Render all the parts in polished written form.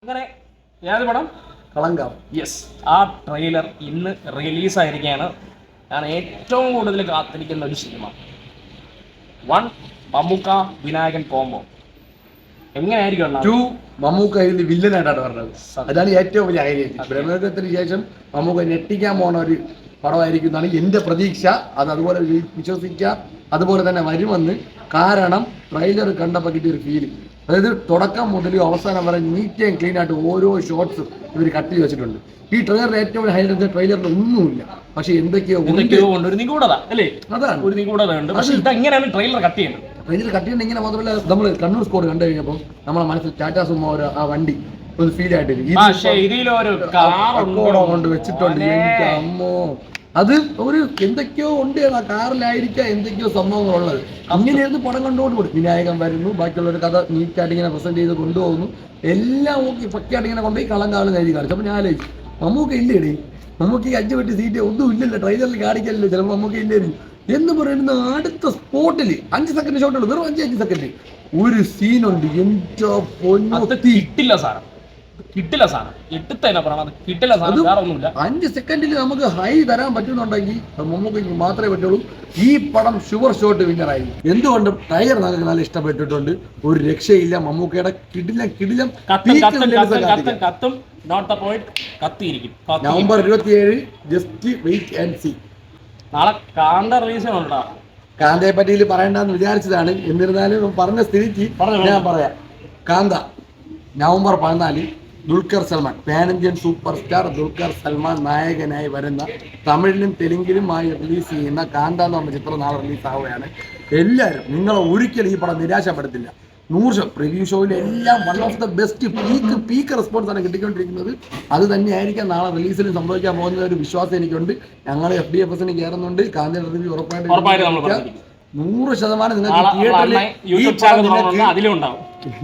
അങ്ങനെ ഏത് പടം? കളങ്കം. യെസ്, ആ ട്രെയിലർ ഇന്ന് റിലീസായിരിക്കുകയാണ്. ഞാൻ ഏറ്റവും കൂടുതൽ കാത്തിരിക്കുന്ന ഒരു സിനിമ വൺ മമ്മൂക്ക വിനായകൻ കോംബോ. എങ്ങനെയായിരിക്കും? ടു മമ്മൂക്ക ഇതിൽ വില്ലനായിട്ടാണ് പറഞ്ഞത്. അതാണ് ഏറ്റവും വലിയ ഹൈലൈറ്റ്. ബ്രഹ്മയുഗത്തിന് ശേഷം മമ്മൂക്ക ഞെട്ടിക്കാൻ പോണ ഒരു പടമായിരിക്കും എന്നാണ് എൻ്റെ പ്രതീക്ഷ. അതുപോലെ വിശ്വസിക്കാം, അതുപോലെ തന്നെ വരുമെന്ന്. കാരണം ട്രെയിലർ കണ്ടപ്പോൾ കിട്ടിയ ഒരു ഫീലിംഗ്, അതായത് തുടക്കം മുതൽ അവസാനം വരെ നീറ്റ് ആൻഡ് ക്ലീൻ ആയിട്ട് ഓരോ ഷോട്ട്സും ഇവർ കട്ട് ചെയ്ത് വെച്ചിട്ടുണ്ട്. ഈ ട്രെയിലറിൽ ഏറ്റവും ഹൈലൈറ്റ് ട്രെയിലറിൽ ഒന്നുമില്ല, പക്ഷെ എന്തൊക്കെയോ ഒരു നിഗൂഢത അല്ലേ? അതാണ് ഒരു നിഗൂഢത ഉണ്ട്. പക്ഷേ ഇതെങ്ങനെയാണ് ട്രെയിലർ കട്ട് ചെയ്യുന്നത്? ട്രെയിലർ കട്ട് ചെയ്യുന്നത് ഇങ്ങനെ മാത്രമല്ല, നമ്മൾ കണ്ണൂർ സ്കോർ കണ്ടു കഴിഞ്ഞപ്പോൾ നമ്മളെ മനസ്സിൽ ടാറ്റാ സുമോ ആ വണ്ടി ഒരു ഫീൽ ആയിട്ട് കൊണ്ട് വെച്ചിട്ടുണ്ട്. എനിക്ക് അമ്മോ, അത് ഒരു എന്തൊക്കെയോ ഉണ്ട് ആ കാറിലായിരിക്കാം എന്തൊക്കെയോ സംഭവങ്ങളുള്ളത്. അങ്ങനെയായിരുന്നു പടം കണ്ടുകൊണ്ട് കൊടുക്കും. വിനായകൻ വരുന്നു, ബാക്കിയുള്ള ഒരു കഥ നീറ്റായിട്ട് ഇങ്ങനെ പ്രസന്റ് ചെയ്ത് കൊണ്ടുപോകുന്നു. എല്ലാം ഓക്കെ പക്കയായിട്ട് ഇങ്ങനെ കൊണ്ടുപോയി കളങ്കാലം കരുതി കാണിച്ചു. അപ്പോൾ ഞാൻ ആലോചിച്ചു, മമ്മൂക്ക ഇല്ലേടി, മമ്മൂക്ക് 5 പെട്ടി സീറ്റ് ഒന്നും ഇല്ലല്ലോ, ട്രെയിലറിൽ കാണിക്കല്ലോ, ചിലപ്പോൾ മമ്മൂക്ക ഇല്ലായിരുന്നു എന്ന് പറയുന്ന അടുത്ത സ്പോട്ടിൽ 5 സെക്കൻഡ് ഷോട്ടുള്ളൂ, വെറും 5 സെക്കൻഡ് ഒരു സീനുണ്ട്. എന്തോ കിട്ടില്ല സാധനം, കിട്ടില്ല സാധനം, കിട്ടില്ല സാധനം, വേറെ ഒന്നുമില്ല. 5 സെക്കൻഡിൽ നമുക്ക് ഹൈ തരാൻ പറ്റുന്നുണ്ടെങ്കിൽ മമ്മൂക്കയ്ക്ക് മാത്രമേ പറ്റുള്ളൂ. ഈ പടം ഷുവർ ഷോട്ട് വിന്നറായി. എന്തുകൊണ്ടും ടൈഗർ നമുക്ക് നല്ല ഇഷ്ടപ്പെട്ടിട്ടുണ്ട്. ഒരു രക്ഷയില്ല. മമ്മൂക്കയുടെ കിടിലം November 27 just wait and see. നാളെ കാന്ത റിലീസ് ഉണ്ടോ? കാന്തയെ പറ്റിയിൽ പറയണ്ടെന്ന് വിചാരിച്ചതാണ്. എന്നിരുന്നാലും പറഞ്ഞ സ്ഥിതിക്ക് ഞാൻ പറയാം. കാന്ത November 14 Dulquer Salman, pan Indian super star Dulquer Salman നായകനായി വരുന്ന, തമിഴിലും തെലുങ്കിലുമായി റിലീസ് ചെയ്യുന്ന കാന്ത എന്ന് പറഞ്ഞ ചിത്രം നാളെ റിലീസാവുകയാണ്. എല്ലാവരും നിങ്ങളെ ഒരിക്കലും ഈ പടം നിരാശപ്പെടുത്തില്ല. 100% പ്രിവ്യൂ ഷോയിൽ എല്ലാം one of the best peak response ആണ് കിട്ടിക്കൊണ്ടിരിക്കുന്നത്. അത് തന്നെയായിരിക്കാം നാളെ റിലീസിൽ സംഭവിക്കാൻ പോകുന്ന ഒരു വിശ്വാസം എനിക്കുണ്ട്. ഞങ്ങൾ FDFSന് കയറുന്നുണ്ട്. കാന്തിയുടെ റിവ്യൂ ഉറപ്പായിട്ട് 100%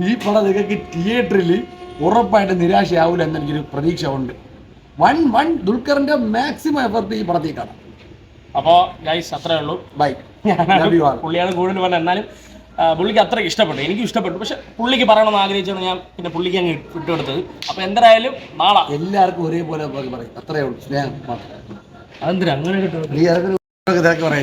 ഈ പടം നിങ്ങൾക്ക് തിയേറ്ററിൽ ഉറപ്പായിട്ട് നിരാശയാവില്ല എന്നെനിക്കൊരു പ്രതീക്ഷ ഉണ്ട്. വൺ ദുൽഖറിന്റെ മാക്സിമം എഫർട്ട് ഈ പടത്തിൽ കാണാം. അപ്പോൾ ഗൈസ് അത്രേ ഉള്ളൂ. ബൈ. പുള്ളിയാണ് കൂടുതൽ പറഞ്ഞത്. എന്നാലും പുള്ളിക്ക് അത്ര ഇഷ്ടപ്പെട്ടു, എനിക്കും ഇഷ്ടപ്പെട്ടു. പക്ഷെ പുള്ളിക്ക് പറയണമെന്ന് ആഗ്രഹിച്ചാണ് ഞാൻ പിന്നെ പുള്ളിക്ക് അങ്ങ് വിട്ടുകൊടുത്തത്. അപ്പൊ എന്തായാലും നാളെ എല്ലാവർക്കും ഒരേപോലെ പറയും, അത്രേ ഉള്ളൂ. സ്നേഹം മാത്രം. അതെന്തിനാ അങ്ങനെ പറയില്ല.